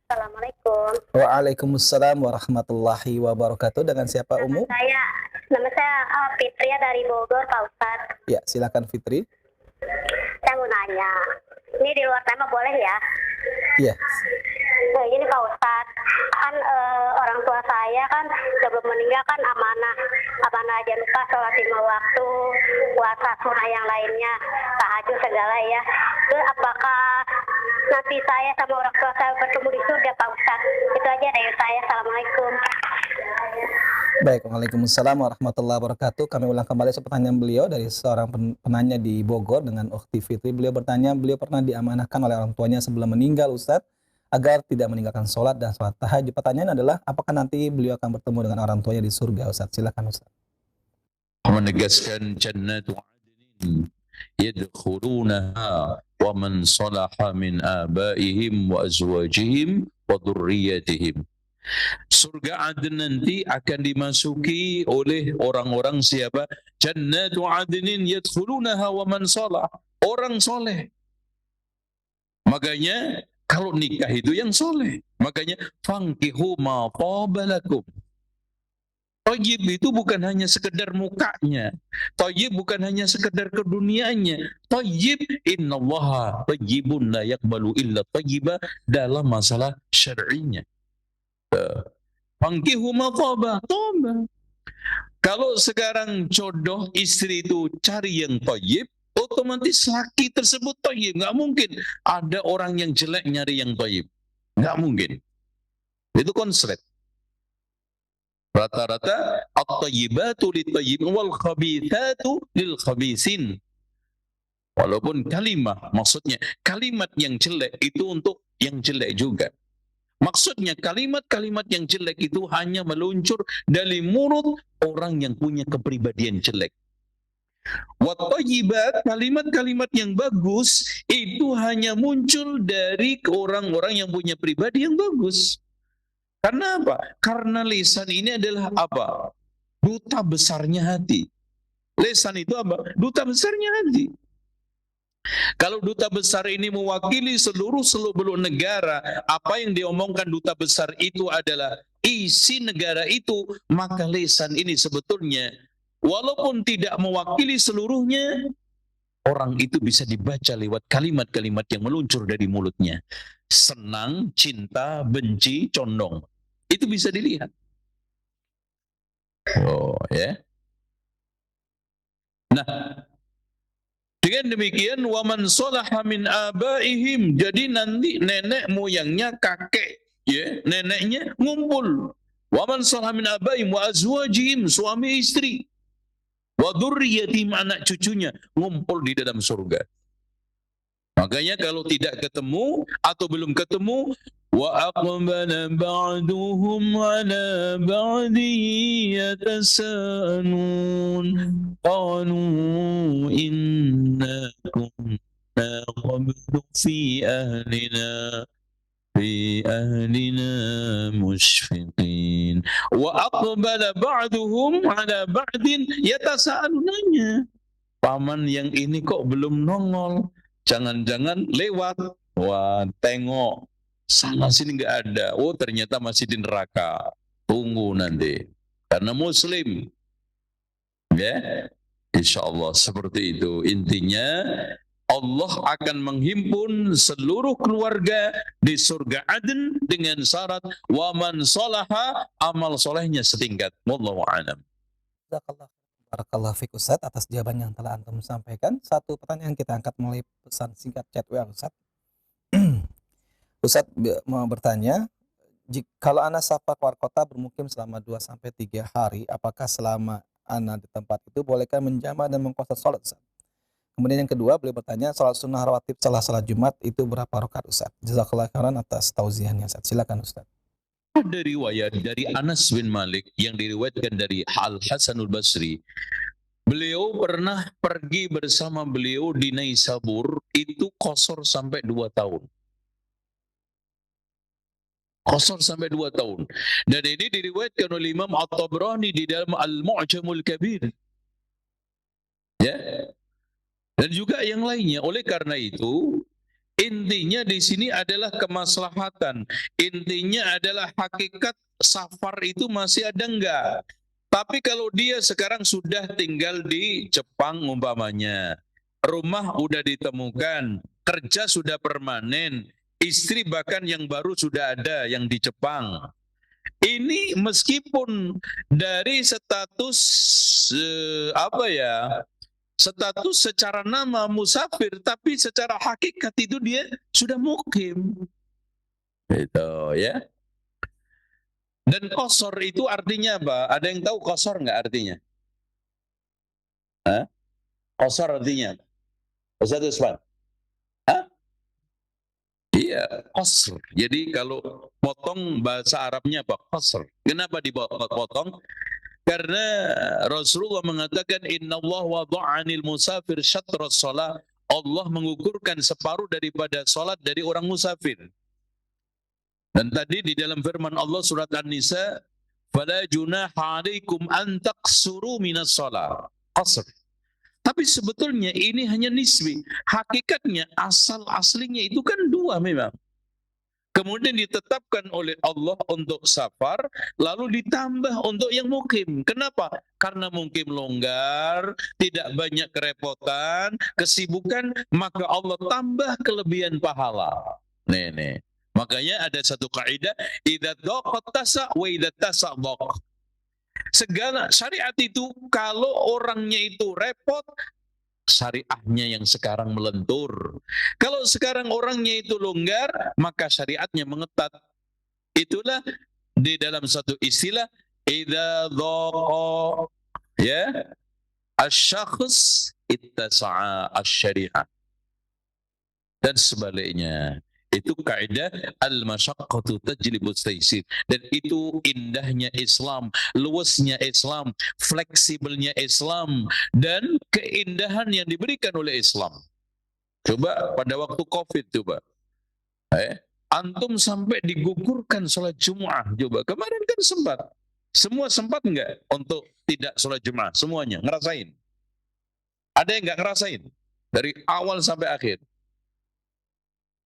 Assalamualaikum. Waalaikumsalam warahmatullahi wabarakatuh. Dengan siapa, Umu? Nama saya Fitria dari Bogor, Pak Ustadz. Ya, silakan Fitri. Saya mau nanya, ini di luar tema boleh ya? Iya. Nah, gini Pak Ustadz, kan orang tua saya kan sebelum meninggal kan amanah aja lupa sholat 5 waktu, puasa sunnah yang lainnya, tahajud segala ya. Terus apakah nanti saya sama orang tua saya bertemu di surga Pak Ustadz? Itu aja dari saya. Assalamualaikum. Baik, waalaikumsalam warahmatullahi wabarakatuh. Kami ulang kembali pertanyaan beliau dari seorang penanya di Bogor dengan Ukhti Fitri. Beliau bertanya, beliau pernah diamanahkan oleh orang tuanya sebelum meninggal, Ustadz, agar tidak meninggalkan sholat dan sholat tahajud. Pertanyaan adalah, apakah nanti beliau akan bertemu dengan orang tuanya di surga, Ustadz? Silakan, Ustadz. Menegaskan jannatu adnin yadkhulunaha wa man salaha min abaihim wa azwajihim wa dhurriyyatihim. Surga Aden nanti akan dimasuki oleh orang-orang siapa? Jannatu adnin yadkhulunaha wa man salah. Orang soleh. Makanya kalau nikah itu yang soleh. Makanya fankihu ma qabalakum. Thayyib itu bukan hanya sekedar mukanya. Thayyib bukan hanya sekedar keduniaannya. Thayyib innallaha thayyibun la yaqbalu illa thayyiba dalam masalah syar'inya. Fankihu ma thaba. Kalau sekarang jodoh istri itu cari yang thayyib, otomatis laki tersebut thayyib. Nggak mungkin ada orang yang jelek nyari yang thayyib. Nggak mungkin. Itu konslet. Rata-rata at-thayyibatu lit-thayyibin wal khabithatu lil khabisin. Walaupun maksudnya kalimat yang jelek itu untuk yang jelek juga. Maksudnya kalimat-kalimat yang jelek itu hanya meluncur dari mulut orang yang punya kepribadian jelek. Wa thayyibat, kalimat-kalimat yang bagus itu hanya muncul dari orang-orang yang punya pribadi yang bagus. Karena apa? Karena lisan ini adalah apa? Duta besarnya hati. Lisan itu apa? Duta besarnya hati. Kalau duta besar ini mewakili seluruh negara, apa yang diomongkan duta besar itu adalah isi negara itu, maka lisan ini sebetulnya walaupun tidak mewakili seluruhnya, orang itu bisa dibaca lewat kalimat-kalimat yang meluncur dari mulutnya. Senang, cinta, benci, condong. Itu bisa dilihat. Oh, ya. Nah, dengan demikian waman sholaha min abaihim, jadi nanti nenek moyangnya, kakek ya, neneknya ngumpul. Waman sholaha min abaihim wa azwajihim, suami istri. Wa dzurriyyatihim, anak cucunya ngumpul di dalam surga. Makanya kalau tidak ketemu atau belum ketemu, wa aqbala ba'duhum ala ba'di yatasaalun qalu inna kunna qablu fi ahlina musyfiqin wa aqbala ba'duhum ala ba'din yatasaalunanya. Paman yang ini kok belum nongol, jangan-jangan lewat, wah tengok sana sini nggak ada, oh ternyata masih di neraka, tunggu nanti karena muslim ya. Insya Allah seperti itu. Intinya Allah akan menghimpun seluruh keluarga di surga Aden dengan syarat waman sholaha, amal solehnya setingkat. Wallahu a'lam. Barakallahu fiik Ustadz atas jawaban yang telah Antum sampaikan. Satu pertanyaan kita angkat melalui pesan singkat chat WA Ustadz. Ustadz mau bertanya, kalau Ana safar keluar kota bermukim selama 2-3 hari, apakah selama Ana di tempat itu bolehkah menjama dan mengqasar sholat, Ustadz? Kemudian yang kedua, beliau bertanya, sholat sunnah rawatib setelah sholat Jumat itu berapa rakaat, Ustadz? Jazakallahu khairan atas tauziahnya, Ustadz. Silakan, Ustadz. Ada riwayat dari Anas bin Malik yang diriwayatkan dari Al Hasanul Basri. Beliau pernah pergi bersama beliau di Naisabur, itu qasar sampai 2 tahun. Qasar sampai 2 tahun. Dan ini diriwayatkan oleh Imam At-Tabrani di dalam Al-Mu'jamul Kabir. Ya. Dan juga yang lainnya. Oleh karena itu, intinya di sini adalah kemaslahatan. Intinya adalah hakikat safar itu masih ada enggak. Tapi kalau dia sekarang sudah tinggal di Jepang umpamanya, rumah udah ditemukan, kerja sudah permanen, istri bahkan yang baru sudah ada yang di Jepang. Ini meskipun dari status status secara nama musafir, tapi secara hakikat itu dia sudah mukim. Itu ya. Dan qasar itu artinya apa? Ada yang tahu qasar nggak artinya? Hah? Qasar artinya apa? Ustaz Usman? Hah? Iya, qasr. Jadi kalau potong bahasa Arabnya apa? Qasr. Kenapa dipotong? Karena Rasulullah mengatakan innallah wada'anil musafir syatras shalah. Allah mengukurkan separuh daripada salat dari orang musafir. Dan tadi di dalam firman Allah surat An-Nisa, "Fala junaha 'alaikum an taqsuru minas shalah." Qasr. Tapi sebetulnya ini hanya nisbi. Hakikatnya aslinya itu kan 2 memang. Kemudian ditetapkan oleh Allah untuk safar, lalu ditambah untuk yang mukim. Kenapa? Karena mukim longgar, tidak banyak kerepotan, kesibukan, maka Allah tambah kelebihan pahala. Nih. Makanya ada satu kaidah, idza dhaqat tasa' wa idza tasa' dhaq. Segala syariat itu kalau orangnya itu repot, syariahnya yang sekarang melentur. Kalau sekarang orangnya itu longgar, maka syariatnya mengetat. Itulah di dalam satu istilah, idza dhaqa ya asy-syakhs ittasa'a asy-syari'ah. Dan sebaliknya. Itu kaidah al-masyaqqatu tajlibut taysir. Dan itu indahnya Islam, luasnya Islam, fleksibelnya Islam, dan keindahan yang diberikan oleh Islam. Coba pada waktu Covid coba. Antum sampai digugurkan sholat Jumat. Coba kemarin kan sempat. Semua sempat enggak untuk tidak sholat Jumat? Semuanya ngerasain. Ada yang enggak ngerasain? Dari awal sampai akhir.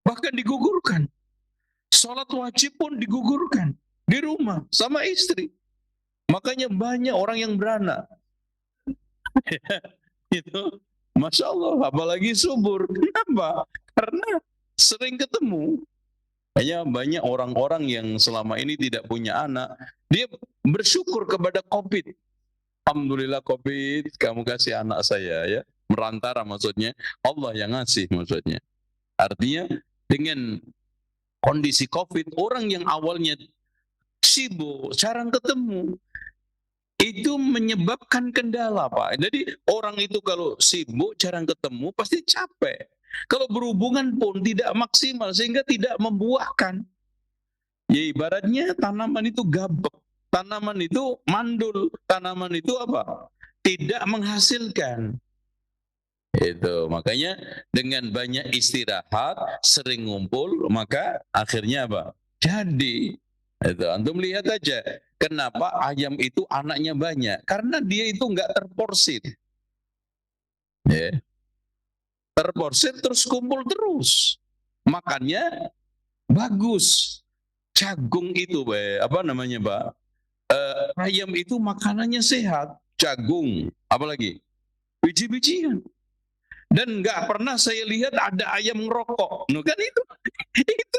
Bahkan digugurkan. Sholat wajib pun digugurkan. Di rumah, sama istri. Makanya banyak orang yang beranak. Itu, Masya Allah, apalagi subur. Kenapa? Karena sering ketemu. Hanya banyak orang-orang yang selama ini tidak punya anak. Dia bersyukur kepada COVID. Alhamdulillah COVID, kamu kasih anak saya ya. Merantara maksudnya. Allah yang ngasih maksudnya. Artinya, dengan kondisi COVID, orang yang awalnya sibuk, jarang ketemu, itu menyebabkan kendala, Pak. Jadi orang itu kalau sibuk, jarang ketemu, pasti capek. Kalau berhubungan pun tidak maksimal, sehingga tidak membuahkan. Ya ibaratnya tanaman itu gabek, tanaman itu mandul, tanaman itu apa? Tidak menghasilkan. Itu makanya dengan banyak istirahat, sering ngumpul, maka akhirnya apa? Jadi itu antum lihat aja kenapa ayam itu anaknya banyak, karena dia itu enggak terporsir. Ya. Terporsir terus kumpul terus. Makannya bagus. Jagung itu apa namanya, Pak? Ayam itu makanannya sehat, jagung, apalagi biji-bijian. Dan nggak pernah saya lihat ada ayam ngerokok. No, kan itu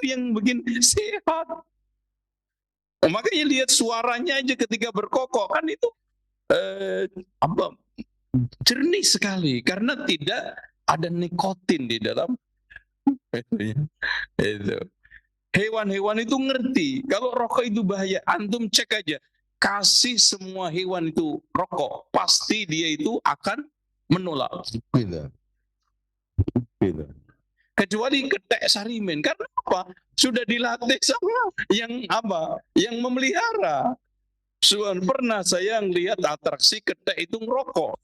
yang bikin sehat. Makanya lihat suaranya aja ketika berkokok kan itu jernih sekali karena tidak ada nikotin di dalam itu. Hewan-hewan itu ngerti kalau rokok itu bahaya. Antum cek aja, kasih semua hewan itu rokok, pasti dia itu akan menolak. Gitu. Kecuali ketek sarimen, karena apa? Sudah dilatih sama yang memelihara. Pernah saya lihat atraksi ketek itu ngerokok.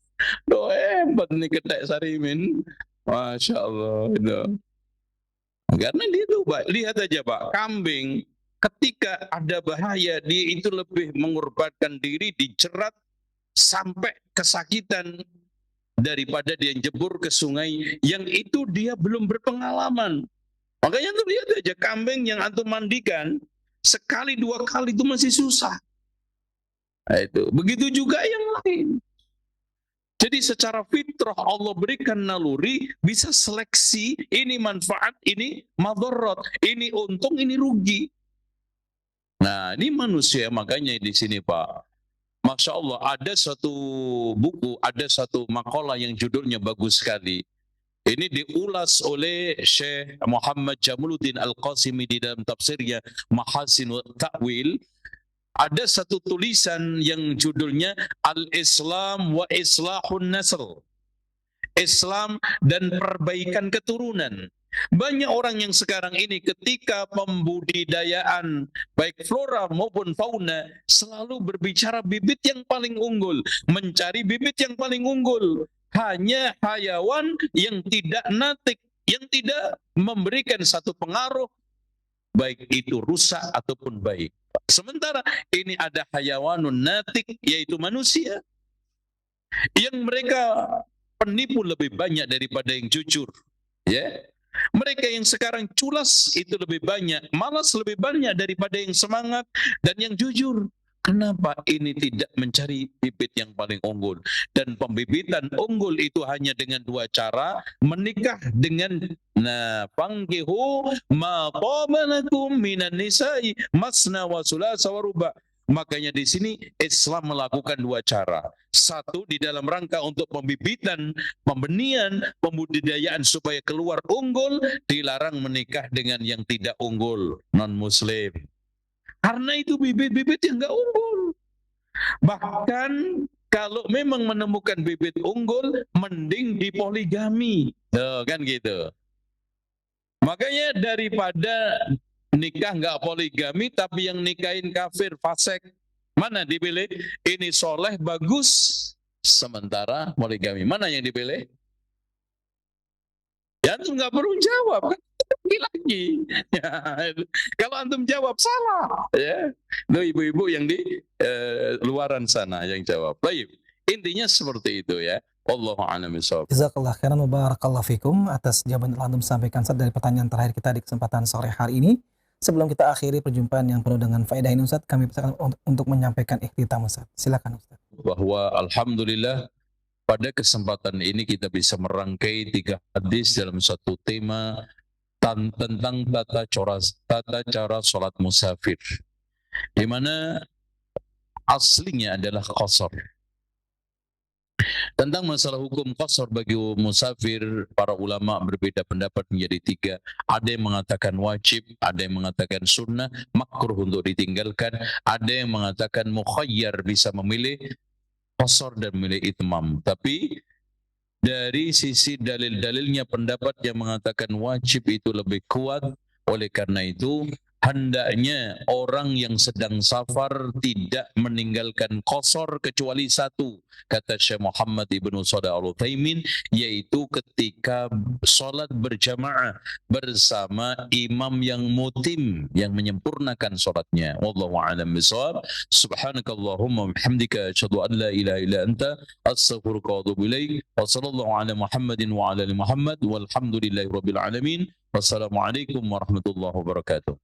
Hebat nih ketek sarimen, Masya Allah itu. Karena dia tuh, Pak, lihat aja Pak, kambing ketika ada bahaya dia itu lebih mengorbankan diri dijerat sampai kesakitan daripada dia jebur ke sungai yang itu dia belum berpengalaman. Makanya tuh lihat aja kambing yang antum mandikan sekali 2 kali itu masih susah. Nah, itu. Begitu juga yang lain. Jadi secara fitrah Allah berikan naluri bisa seleksi ini manfaat, ini madarat, ini untung, ini rugi. Nah, ini manusia makanya di sini Pak. Masya Allah ada satu buku, ada satu makalah yang judulnya bagus sekali. Ini diulas oleh Syekh Muhammad Jamaluddin Al-Qasimi di dalam tafsirnya Mahasin Ta'wil. Ada satu tulisan yang judulnya Al-Islam wa Islahun Nasl. Islam dan perbaikan keturunan. Banyak orang yang sekarang ini ketika pembudidayaan baik flora maupun fauna selalu berbicara bibit yang paling unggul, mencari bibit yang paling unggul. Hanya hayawan yang tidak natik, yang tidak memberikan satu pengaruh baik itu rusak ataupun baik. Sementara ini ada hayawanun natik yaitu manusia yang mereka penipu lebih banyak daripada yang jujur, ya. Mereka yang sekarang culas itu lebih banyak, malas lebih banyak daripada yang semangat dan yang jujur. Kenapa ini tidak mencari bibit yang paling unggul? Dan pembibitan unggul itu hanya dengan 2 cara, menikah dengan fankihu ma taba lakum minan nisa'i masna wa sulasa wa ruba'. Makanya di sini Islam melakukan 2 cara. Satu di dalam rangka untuk pembibitan, pembenihan, pembudidayaan supaya keluar unggul, dilarang menikah dengan yang tidak unggul, non-muslim. Karena itu bibit-bibit yang enggak unggul. Bahkan kalau memang menemukan bibit unggul, mending dipoligami. Kan gitu. Makanya daripada nikah enggak poligami tapi yang nikahin kafir fasik, mana dipilih? Ini soleh bagus sementara poligami, mana yang dipilih? Ya antum nggak perlu jawab kan, lagi ya, kalau antum jawab salah ya. Lo ibu-ibu yang di luaran sana yang jawab. Baik, intinya seperti itu ya. Wallahu a'lam bishawab. Jazakallah khairan wa barakallahu fikum atas jawaban yang antum sampaikan dari pertanyaan terakhir kita di kesempatan sore hari ini. Sebelum kita akhiri perjumpaan yang penuh dengan faedah ini Ustaz, kami persilakan untuk menyampaikan ikhtitam Ustaz. Silakan Ustaz. Bahwa alhamdulillah pada kesempatan ini kita bisa merangkai 3 hadis dalam satu tema tentang tata cara sholat musafir, di mana aslinya adalah qasar. Tentang masalah hukum qasar bagi musafir, para ulama berbeda pendapat menjadi 3. Ada yang mengatakan wajib, ada yang mengatakan sunnah, makruh untuk ditinggalkan, ada yang mengatakan mukhayyar, bisa memilih qasar dan memilih itmam. Tapi dari sisi dalil-dalilnya pendapat yang mengatakan wajib itu lebih kuat. Oleh karena itu hendaknya orang yang sedang safar tidak meninggalkan qasar kecuali 1, kata Syekh Muhammad Ibnu Shalih Al-Utsaimin, yaitu ketika sholat berjamaah bersama imam yang mutim, yang menyempurnakan sholatnya. Wallahu a'lam bishawab. Subhanakallahumma wa bihamdika asyhadu an la ilaha illa anta astaghfiruka wa atubu ilaik. Wa sallallahu ala Muhammadin wa ala ali Muhammad walhamdulillahi rabbil alamin. Wassalamualaikum warahmatullahi wabarakatuh.